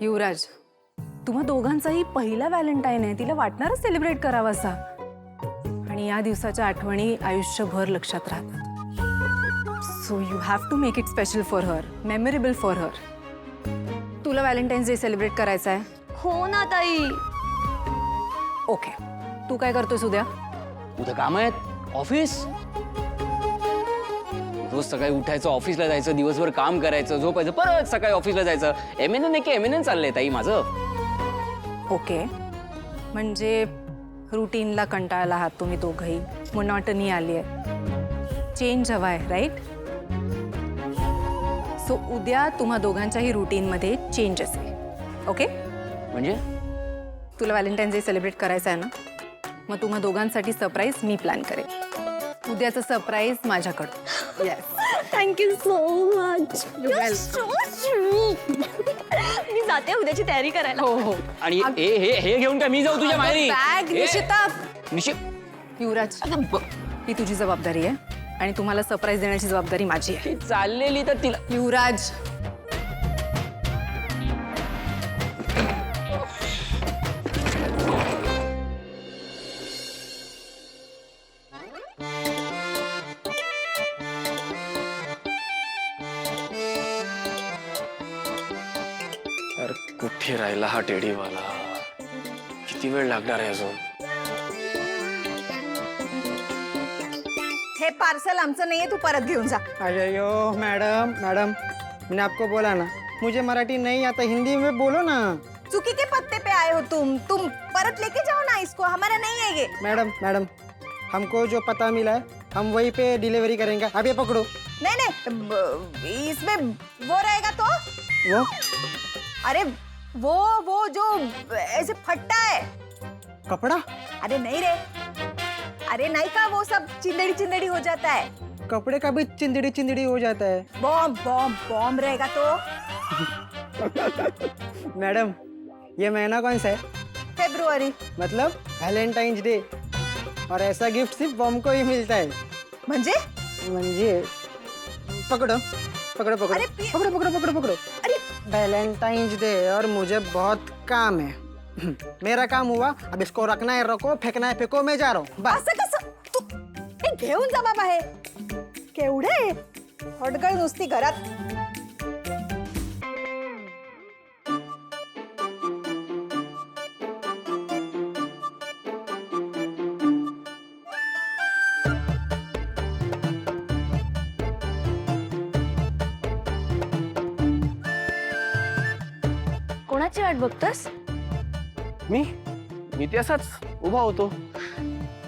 युवराज, तुम्हा दोघांचाही पहिला व्हॅलेंटाईन आहे, तिला वाटणारच सेलिब्रेट करावासा. आणि या दिवसाच्या आठवणी आयुष्यभर लक्षात राहतात. So you have to make it special for her, memorable for her. तुला व्हॅलेंटाईन्स डे सेलिब्रेट करायचा आहे? हो ना ताई. ओके, तू काय करतोयस उद्या? उद्या काम आहेत, ऑफिस. रोज सकाळी उठायचं, ऑफिसला जायचं, दिवसभर काम करायचं, झोपायचं, परत सकाळी ऑफिसला जायचं. एमएनएन चाललंय ताई माझं. ओके, म्हणजे रुटीनला कंटाळला आहात तुम्ही दोघंही, मोनॉटनी आली आहे, चेंज हवा आहे, राईट? सो उद्या तुम्हा दोघांच्याही रुटीनमध्ये चेंज असेल. ओके, म्हणजे तुला व्हॅलेंटाईन्स डे सेलिब्रेट करायचा आहे ना, मग तुम्हा दोघांसाठी सरप्राईज मी प्लॅन करेन. उद्याचं सरप्राईज माझ्याकडून. Yes, thank you so much. मी जाते उद्याची तयारी करायला. हो हो. आणि हे घेऊन काय मी जाऊ तुझ्या माहेरी? बॅग हे- निशिता. युवराज, अगं ही तुझी जबाबदारी आहे आणि तुम्हाला सरप्राईज देण्याची जबाबदारी माझी आहे. ती चाललेली तर तिला युवराज, अरे कुठे राहिला हा टेडीवाला? किती वेळ लागणार आहे अजून? हे पार्सल आमचं नाहीये, तू परत घेऊन जा. अयो मैडम मैडम, मैंने आपको बोला ना मुझे मराठी नहीं आता, हिंदी में बोलो ना. चुकी के पत्ते पे आए हो तुम परत लेके जाओ ना इसको, हमारा नहीं है ये. मैडम मैडम, हमको जो पता मिला है हम वहीं पे डिलीवरी करेंगे, अब ये पकड़ो. नहीं नहीं, इसमें वो रहेगा तो. वो अरे वो जो ऐसे फटता है. कपड़ा, अरे नहीं रे, अरे नहीं का, वो सब चिंदड़ी चिंदड़ी हो जाता है. कपड़े का भी चिंदड़ी चिंदड़ी हो जाता है. बॉम्ब बॉम्ब बॉम्ब रहेगा तो. मैडम, ये महीना कौन सा है? फेब्रुआरी. मतलब वैलेंटाइंस डे, और ऐसा गिफ्ट सिर्फ बॉम्ब को ही मिलता है. म्हणजे म्हणजे पकड़ो पकड़ो पकड़ो अरे पकड़ो पकड़ो पकड़ो पकड़ो. अरे वैलेंटाइंस डे और मुझे बहुत काम है. मेरा काम हुआ, अब इसको रखना है रखो, फेंकना है फेंको, मैं जा रहा हूँ. बस. असं कसं तू हे घेऊन जा बाबा. हे केवढे हडगळ नुसती घरात. कोणाची वाट बघतोस? मी ते असाच उभा होतो.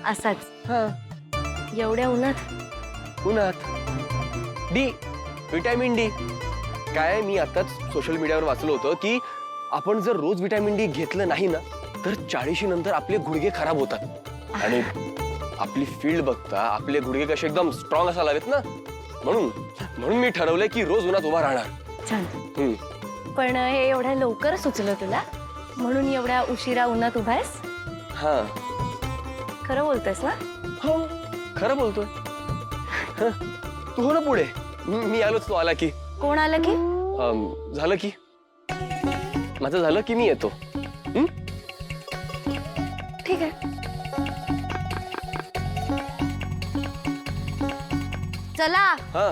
असाच हा, एवढ्या उन्हात? उन्हात. D, vitamin D. काय, मी आताच सोशल मीडियावर वाचलं होतं की आपण जर रोज विटॅमिन डी घेतलं नाही ना तर 40 नंतर आपले गुडघे खराब होतात. आणि आपली फील्ड बघता आपले गुडघे कसे एकदम स्ट्रॉंग असायला हवेत ना, म्हणून मी ठरवलंय की रोज उन्हात उभा राहणार. छान. हम्म. पण हे एवढ्या लवकर सुचलं तुला, म्हणून एवढ्या उशिरा उन्हात उभायस? हा, खरं बोलतोयस ना? हो, खरं बोलतोय. हं, तू हो ना पुढे. मी आलोच, तू आला की. कोण आलं की? झालं की माझं झालं की मी येतो. हं? ठीक आहे. चला, हा,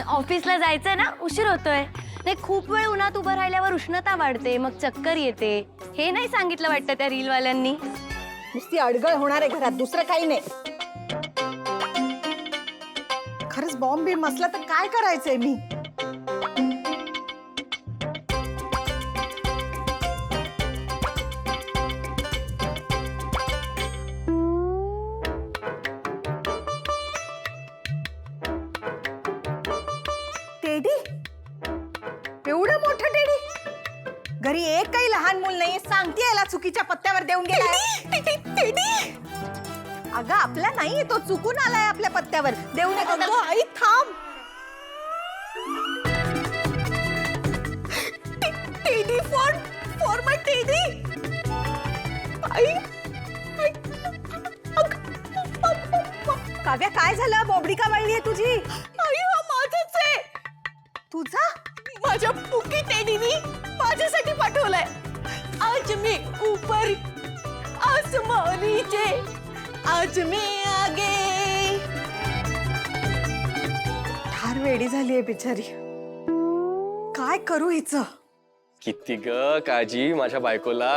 ऑफिसला जायचंय ना, उशीर होतोय. नाही, खूप वेळ उन्हात उभं राहिल्यावर उष्णता वाढते, मग चक्कर येते. हे नाही सांगितलं वाटतं त्या रीलवाल्यांनी. नुसती अडगळ होणार आहे घरात, दुसरं काही नाही. खरंच बॉम्ब बिम असला तर काय करायचंय मी? टेडी, एवढं मोठं टेडी? घरी एक काही लहान मूल नाही, सांगते याला चुकीच्या पत्त्यावर देऊन गेलाय. टेडी, अगं आपला नाही, तो चुकून आलाय आपल्या पत्त्यावर. देऊ नका. आई थांब. Teddy for my teddy. आई, काव्या, काय झालं? बोबडी का वळली तुझी? आई, हा माझाच आहे. तुझा? माझ्या पुकी टेडीनी माझ्यासाठी पाठवलंय. आज मी ऊपर आसमान नीचे, आज मी आगे. फार वेडी झालीये बिचारी. काय करू हिचं? किती ग काळजी माझ्या बायकोला.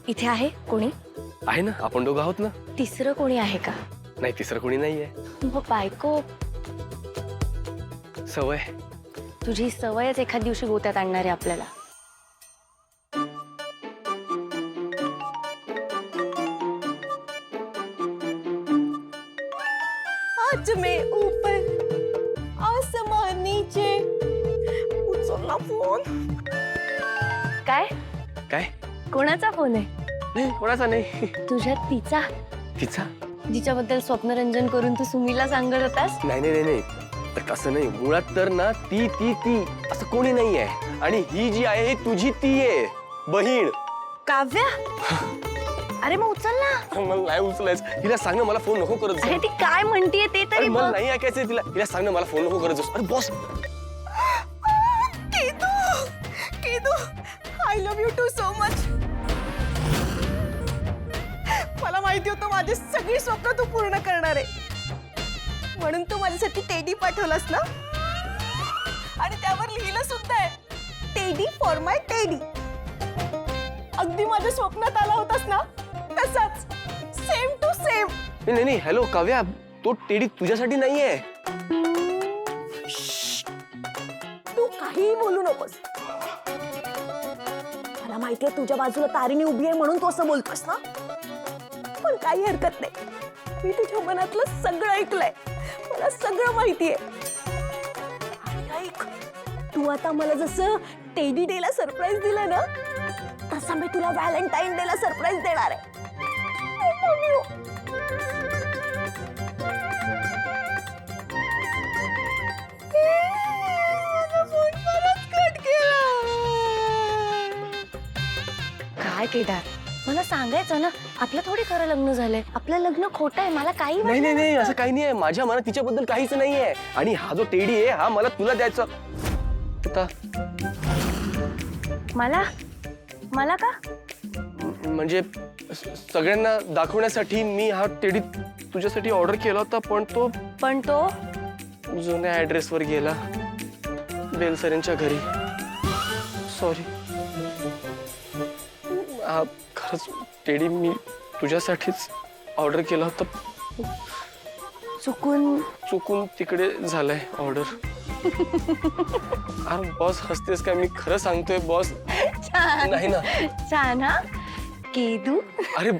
इथे आहे कोणी? आहे ना, आपण दोघं आहोत ना. तिसरं कोणी आहे का? नाही, तिसरं कोणी नाहीये. मग बायको? सवय. तुझी सवयच एखाद दिवशी गोत्यात आणणार आहे आपल्याला. आज मैं ऊपर आसमान नीचे. उचल ना फोन. काय? काय? कोणाचा फोन आहे? नाही, कोणाचा नाही. तुझ्या तिचा, तिचा? जिच्याबद्दल स्वप्नरंजन करून तू सुमीला सांगत होतास. नाही नाही नाही नाही, तर तसं नाही. मुळात तर ना ती ती ती असं कोणी नाही आहे. आणि ही जी आहे ही तुझी ती आहे बहीण. काव्या? अरे मग उचल ना. मला नाही उचलायचं. हिला सांग ना मला फोन नको करत अरे जाऊ. ती काय म्हणतीये ते तरी मला बघ. नाही ऐकायचं तिला. हिला सांग ना मला फोन नको करत जाऊ. अरे boss. Kedu, I love you too so much. मला माहिती होतं माझी सगळी स्वप्न तू पूर्ण करणार आहे, म्हणून तू माझ्यासाठी टेडी पाठवलास ना. आणि त्यावर लिहिलं सुद्धा आहे, टेडी फॉर माय टेडी. अगदी माझ्या स्वप्नात आला होतास ना तसाच, सेम टू सेम. नाही नाही, हॅलो काव्या, तो टेडी तुझ्यासाठी नाहीये. तू काहीही बोलू नकोस. मला माहितीये तुझ्या बाजूला तारिणी उभी आहे म्हणून तू असं बोलतोस ना, पण काही हरकत नाही. मी तुझ्या मनातलं सगळं ऐकलंय, मला सगळं माहितीये. आणि ऐक, तू आता मला जसं टेडी डे ला सरप्राईज दिलं ना, तसा मी तुला व्हॅलेंटाईन डे ला सरप्राईज देणार आहे. I love you. माझा फोन परत कट केला. काय केदार, मला सांगायचं ना, आपलं थोडी खरं लग्न झालंय. आपलं लग्न खोटं आहे. मला काही नाही नाही वाटलं नाही, नसतं. असं काही नाही आहे. माझ्या मनात तिच्याबद्दल काहीच नाहीये. आणि हा जो टेडी आहे हा मला तुला द्यायचा होता. मला मला का? म्हणजे सगळ्यांना दाखवण्यासाठी मी हा टेडी तुझ्यासाठी ऑर्डर केला होता, पण तो जुन्या ऍड्रेसवर गेला, बेलसरेंच्या घरी. सॉरी. हा खरंच टेडी मी तुझ्यासाठीच ऑर्डर केला होता, चुकून तिकडे झालाय ऑर्डर. अरे बॉस हसतेस काय? मी खरं सांगतोय बॉस. छान नाही ना. छान हा केदू. अरे